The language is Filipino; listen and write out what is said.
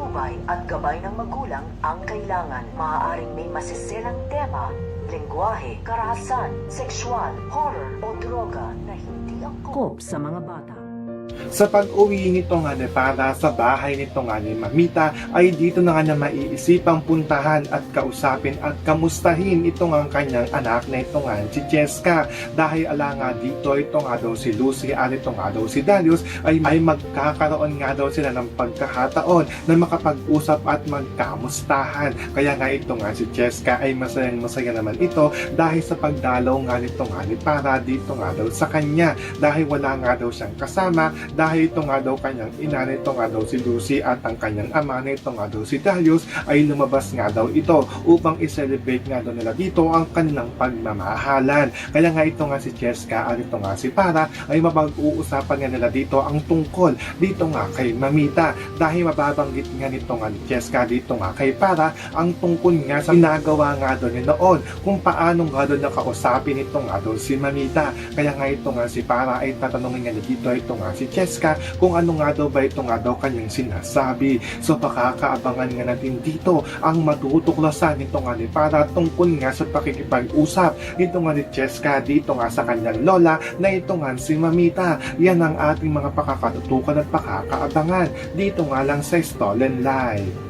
patnubay at gabay ng magulang ang kailangan. Maaaring may masiselang tema, lengguwahe, karahasan, sexual, horror o droga na hindi angkop sa mga bata. Sa pag-uwi nito nga ni para sa bahay nito nga ni Mamita ay dito na nga na maiisipang puntahan at kausapin at kamustahin ito nga ang kanyang anak na ito nga si Cheska, dahil ala nga dito ito nga daw si Lucy at ito nga daw si Darius ay magkakaroon nga daw sila ng pagkakataon na makapag-usap at magkamustahan. Kaya nga ito nga si Cheska ay masayang masaya naman ito dahil sa pagdalaw nga nito nga ni para dito nga daw sa kanya, dahil wala nga daw siyang kasama, dahil ito nga daw kanyang ina nito nga daw si Lucy at ang kanyang ama nito nga daw si Darius ay lumabas nga daw ito upang i-celebrate nga daw nila dito ang kanilang pagmamahalan. Kaya nga ito nga si Cheska at ito nga si Para ay mapag-uusapan nga nila dito ang tungkol dito nga kay Mamita, dahil mababanggit nga nito nga ni Cheska dito nga kay Para ang tungkol nga sa ginagawa nga daw ni noon, kung paano nga daw nakausapin ito nga daw si Mamita. Kaya nga ito nga si Para ay tatanungin nga dito ito nga si Cheska kung ano nga daw ba ito nga daw kanyang sinasabi. So pakakaabangan nga natin dito ang matutuklasan nito nga ni Para tungkol nga sa pakikipag-usap nito nga ni Cheska dito nga sa kanyang lola na ito nga si Mamita. Yan ang ating mga pakakatutukan at pakakaabangan dito nga lang sa Stolen Live.